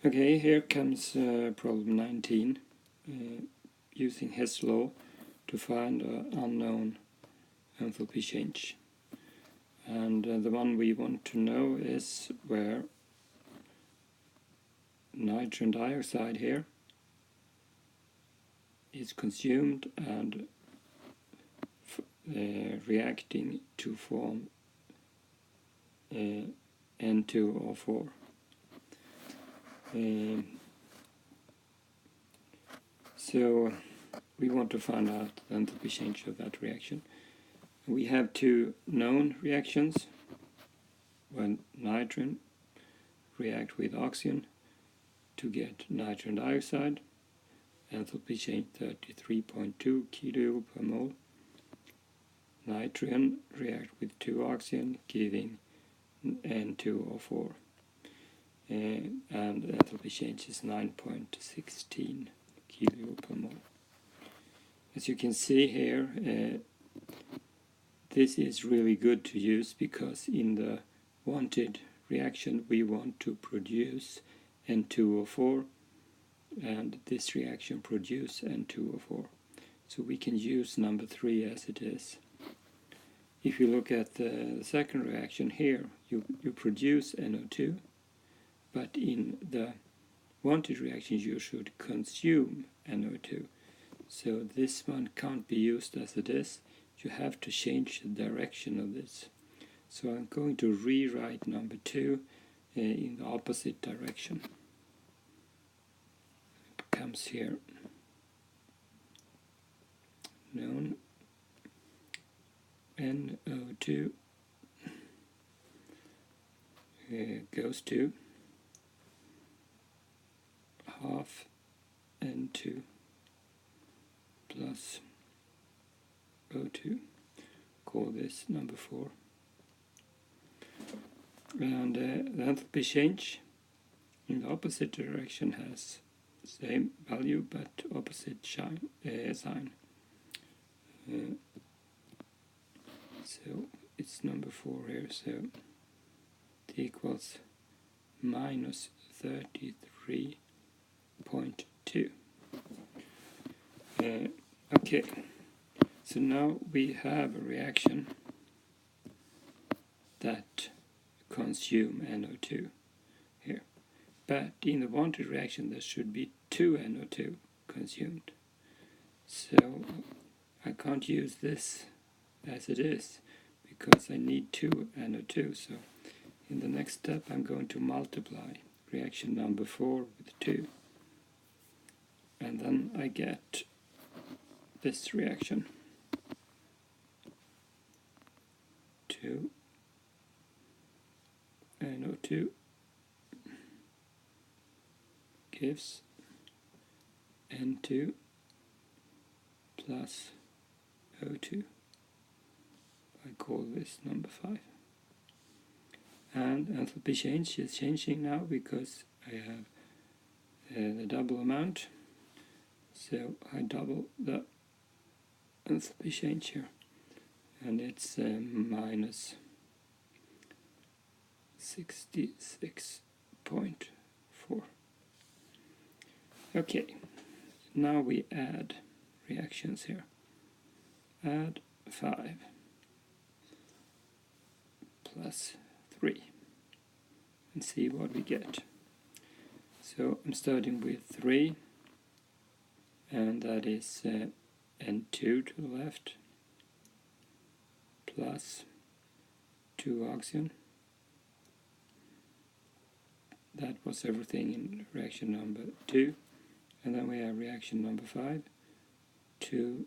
Okay, here comes problem 19, using Hess law to find an unknown enthalpy change. And the one we want to know is where nitrogen dioxide here is consumed and reacting to form N2O4. So we want to find out the enthalpy change of that reaction. We have two known reactions. When nitrogen react with oxygen to get nitrogen dioxide, enthalpy change 33.2 kJ per mole. Nitrogen react with two oxygen, giving N2O4. And enthalpy change is 9.16 kJ per mole. As you can see here, this is really good to use because in the wanted reaction we want to produce N2O4, and this reaction produce N2O4. So we can use number 3 as it is. If you look at the second reaction here, you produce NO2, but in the wanted reaction you should consume NO2. So this one can't be used as it is. You have to change the direction of this. So I'm going to rewrite number 2 in the opposite direction. It comes here. Known NO2 goes to half N2 plus O2. Call this number 4. And the enthalpy change in the opposite direction has same value but opposite sign. So it's number 4 here, so it equals minus 33.2. Okay, so now we have a reaction that consume NO2 here. But in the wanted reaction there should be 2 NO2 consumed. So I can't use this as it is because I need 2 NO2. So in the next step I'm going to multiply reaction number 4 with 2. And then I get this reaction. 2 NO2 gives N2 plus O2. I call this number 5. And enthalpy change is changing now because I have the double amount. So I double the enthalpy change here. And it's minus 66.4. Okay, now we add reactions here. Add 5 plus 3 and see what we get. So I'm starting with 3, and that is N2 to the left plus 2 oxygen. That was everything in reaction number 2. And then we have reaction number 5, 2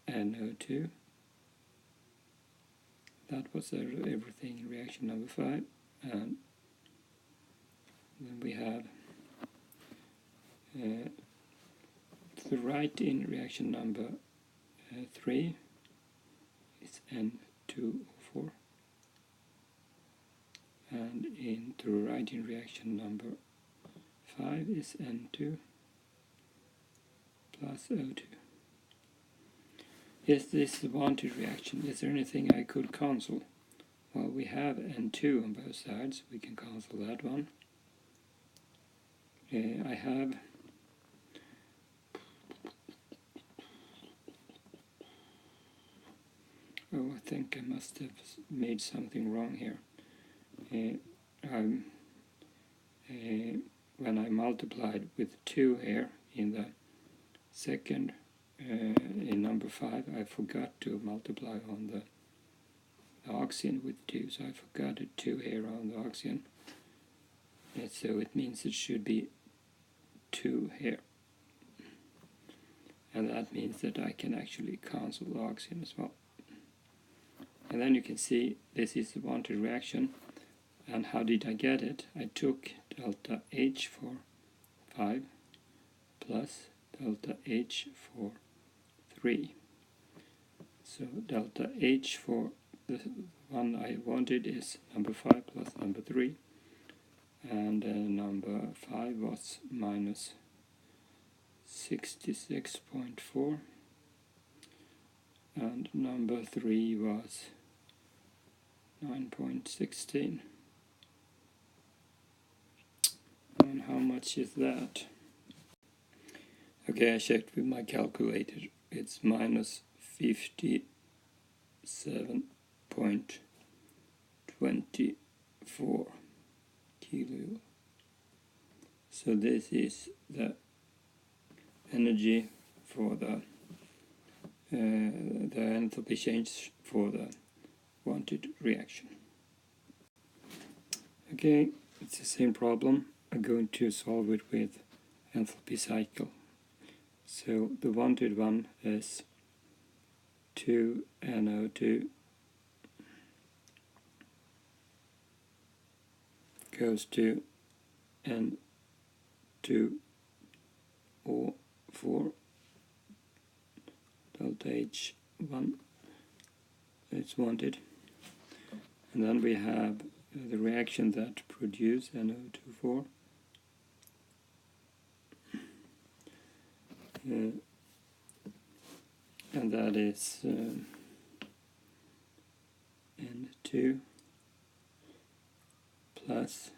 NO2. That was everything in reaction number 5. And then we have to the right in reaction number 3 is N2O4. And to the right in reaction number 5 is N2 plus O2. Is this the wanted reaction? Is there anything I could cancel? Well, we have N2 on both sides. We can cancel that one. I have I think I must have made something wrong here. When I multiplied with 2 here in the second, in number 5, I forgot to multiply on the oxygen with 2, so I forgot a 2 here on the oxygen. And so it means it should be 2 here. And that means that I can actually cancel the oxygen as well. And then you can see this is the wanted reaction. And how did I get it? I took delta H for 5 plus delta H for 3. So delta H for the one I wanted is number 5 plus number 3. And number 5 was minus 66.4. And number 3 was 9.16. And how much is that? Okay, I checked with my calculator. It's minus 57.24 kilo. So this is the energy for the enthalpy change for the wanted reaction. Okay, it's the same problem. I'm going to solve it with enthalpy cycle. So the wanted one is 2NO2 goes to N2O4 delta H1 is wanted. And then we have the reaction that produces NO24. And that is N2 plus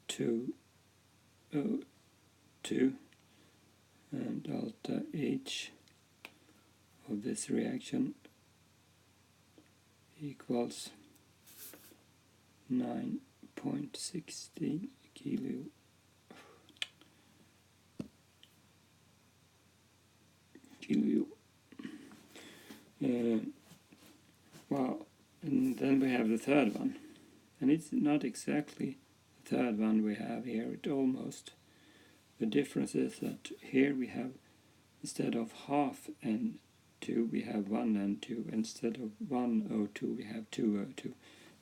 2O2, and delta H of this reaction equals 9.16 kilo. Well, and then we have the third one, and it's not exactly the third one we have here, it almost. The difference is that here we have, instead of half N2, we have 1 N2, instead of 1 O2 we have 2 O2,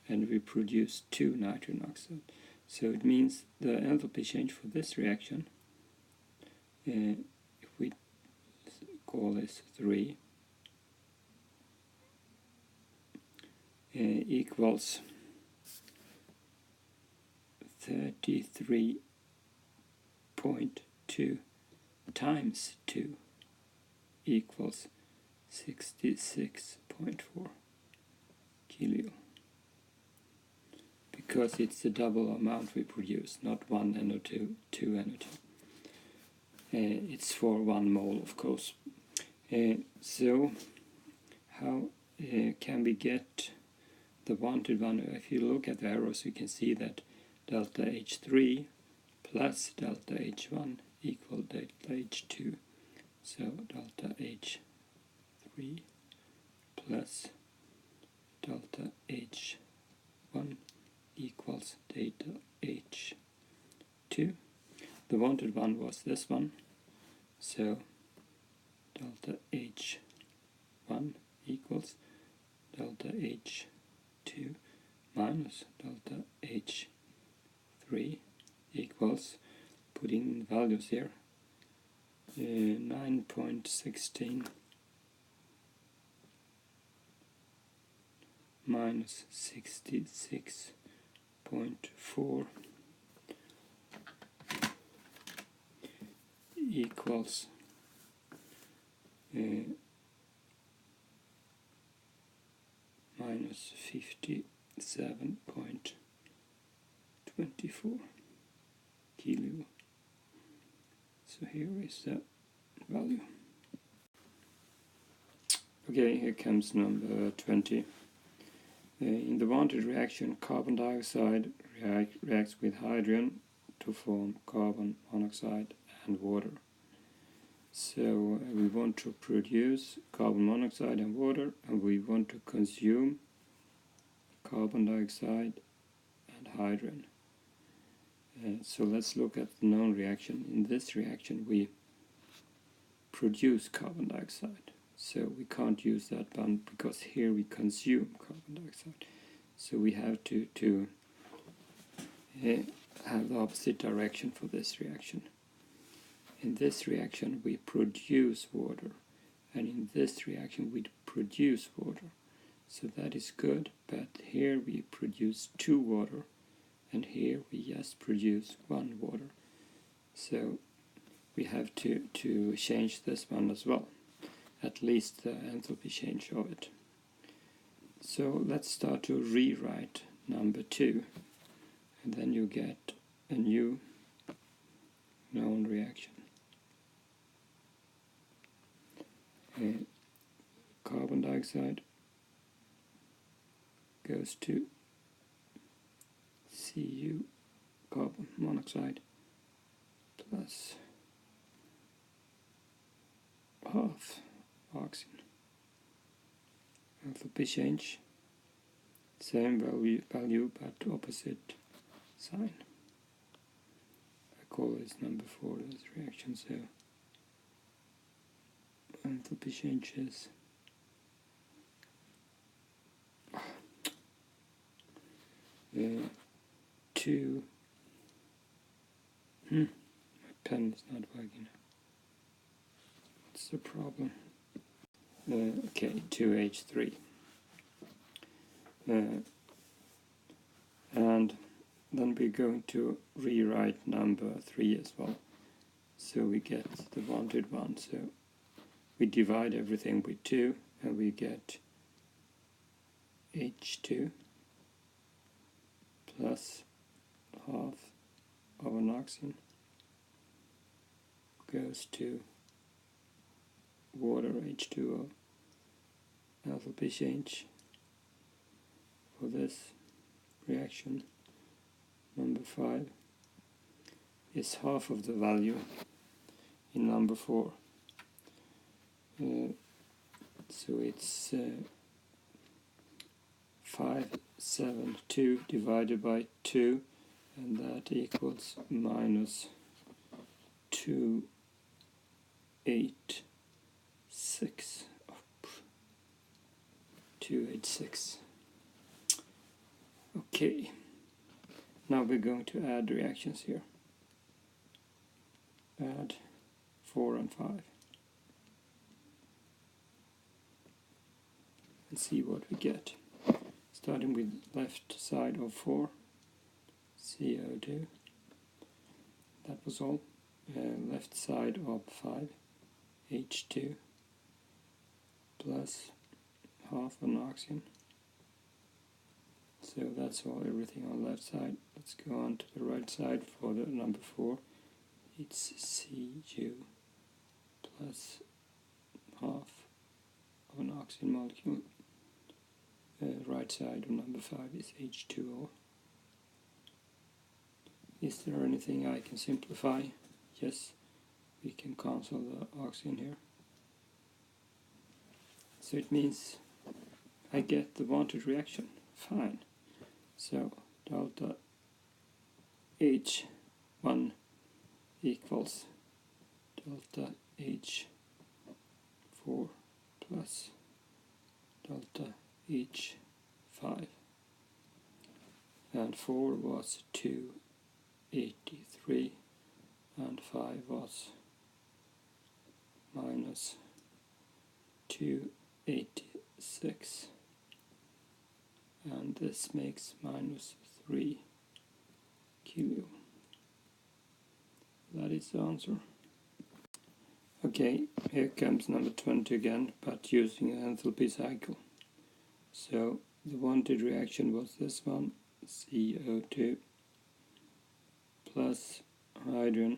and we produce 2 nitrogen oxide. So it means the enthalpy change for this reaction, if we call this 3, equals 33.2 times 2 equals 66.4 kilo. Because it's the double amount we produce, not 1 NO2, 2 NO2. It's for 1 mole, of course. So how can we get the wanted one? If you look at the arrows, you can see that delta H3 plus delta H1 equal delta H2. So delta H3 plus delta H1 equals delta H2. The wanted one was this one. So delta H1 equals delta H2 minus delta H3 equals, putting values here, 9.16 minus 66.4 equals minus 57.24. kilo. So here is the value. Okay, here comes number 20. In the wanted reaction, carbon dioxide reacts with hydrogen to form carbon monoxide and water. So we want to produce carbon monoxide and water, and we want to consume carbon dioxide and hydrogen. So let's look at the known reaction. In this reaction we produce carbon dioxide. So we can't use that one because here we consume carbon dioxide. So we have to have the opposite direction for this reaction. In this reaction we produce water, and in this reaction we produce water. So that is good, but here we produce 2 water, and here we just produce 1 water. So we have to change this one as well, at least the enthalpy change of it. So let's start to rewrite number 2, and then you get a new known reaction. Carbon dioxide goes to Cu, carbon monoxide, plus half oxygen. Enthalpy change, same value but opposite sign. I call this number 4, this reaction, so enthalpy changes my pen is not working. What's the problem? Okay, 2H3. And then we're going to rewrite number 3 as well. So we get the wanted one. So we divide everything with 2, and we get H2 plus half of an oxygen goes to water, H2O. Enthalpy change for this reaction, number 5, is half of the value in number 4. So it's 572 divided by 2, and that equals minus 286. 286. Okay, now we're going to add reactions here. Add 4 and 5. And see what we get. Starting with left side of 4, CO2. That was all. Left side of 5, H2, plus half an oxygen. So that's all, everything on the left side. Let's go on to the right side for the number 4. It's Cu plus half of an oxygen molecule. Right side of number 5 is H2O. Is there anything I can simplify? Yes, we can cancel the oxygen here. So it means I get the wanted reaction. Fine. So delta H1 equals delta H4 plus delta H5. And 4 was 283, and 5 was minus 286. And this makes minus 3 kilo. That is the answer. Okay, here comes number 20 again, but using an enthalpy cycle. So the wanted reaction was this one, CO2 plus hydrogen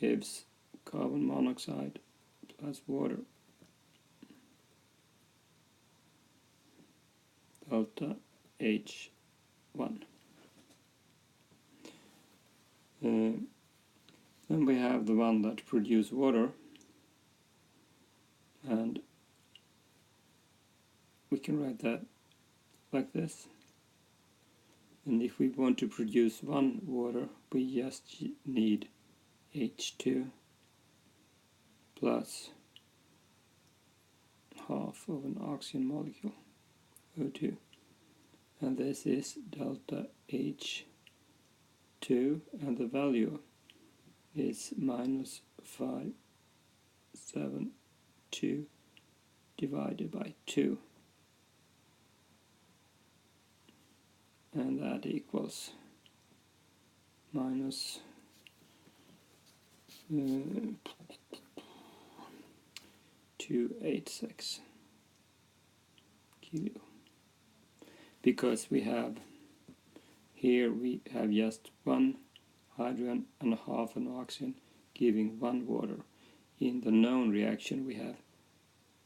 gives carbon monoxide plus water, delta H1. Then we have the one that produces water, and we can write that like this. And if we want to produce one water, we just need H2 plus half of an oxygen molecule, O2. And this is delta H2, and the value is minus 572 divided by 2. And that equals minus 286 kilo. Because we have just one hydrogen and half an oxygen giving one water. In the known reaction we have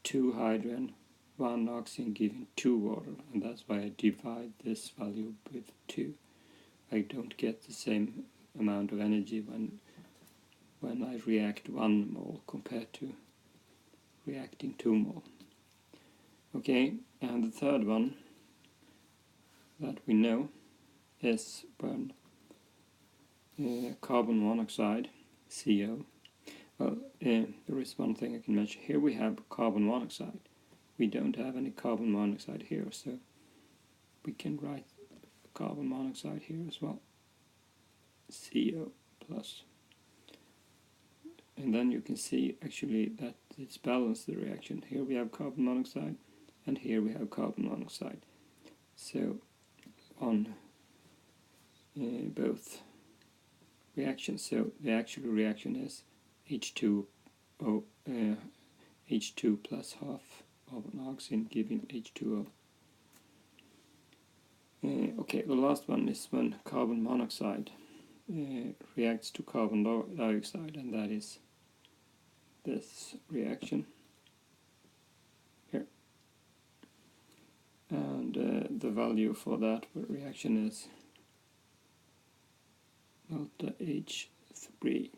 2 hydrogen, 1 oxygen giving 2 water, and that's why I divide this value with 2. I don't get the same amount of energy when I react 1 mole compared to reacting 2 mole. Okay, and the third one that we know is when carbon monoxide, CO. Well, there is one thing I can mention. Here we have carbon monoxide. We don't have any carbon monoxide here, so we can write carbon monoxide here as well, CO plus. And then you can see actually that it's balanced, the reaction. Here we have carbon monoxide, and here we have carbon monoxide. So on both reactions, so the actual reaction is H2 plus half of an oxygen giving H2O. Okay, the last one is when carbon monoxide reacts to carbon dioxide, and that is this reaction here. And the value for that reaction is delta H3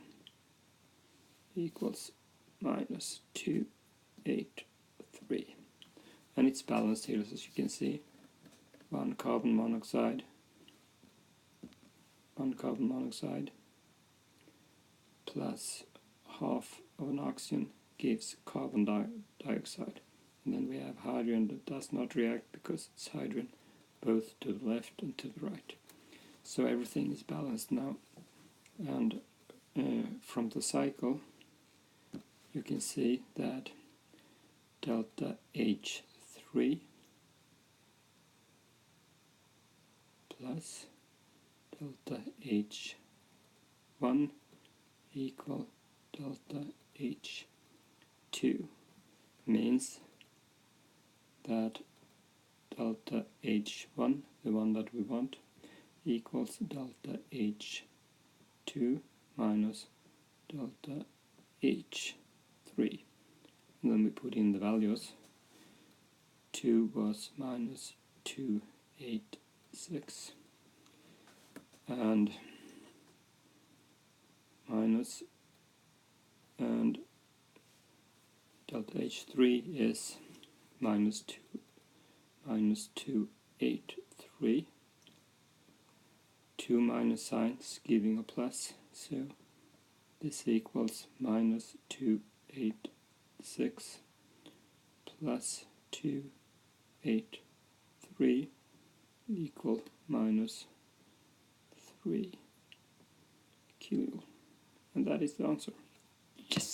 equals minus 283. And it's balanced here, as you can see. One carbon monoxide plus half of an oxygen gives carbon dioxide. And then we have hydrogen that does not react because it's hydrogen both to the left and to the right. So everything is balanced now. And from the cycle you can see that delta H3 plus delta H1 equal delta H2 means that delta H1, the one that we want, equals delta H2 minus delta H3. And then we put in the values. 2 was minus 286 and minus, and delta H3 is minus 283. 2 minus signs giving a plus, so this equals minus 286 plus 283 equal minus 3 kilo. And that is the answer. Yes!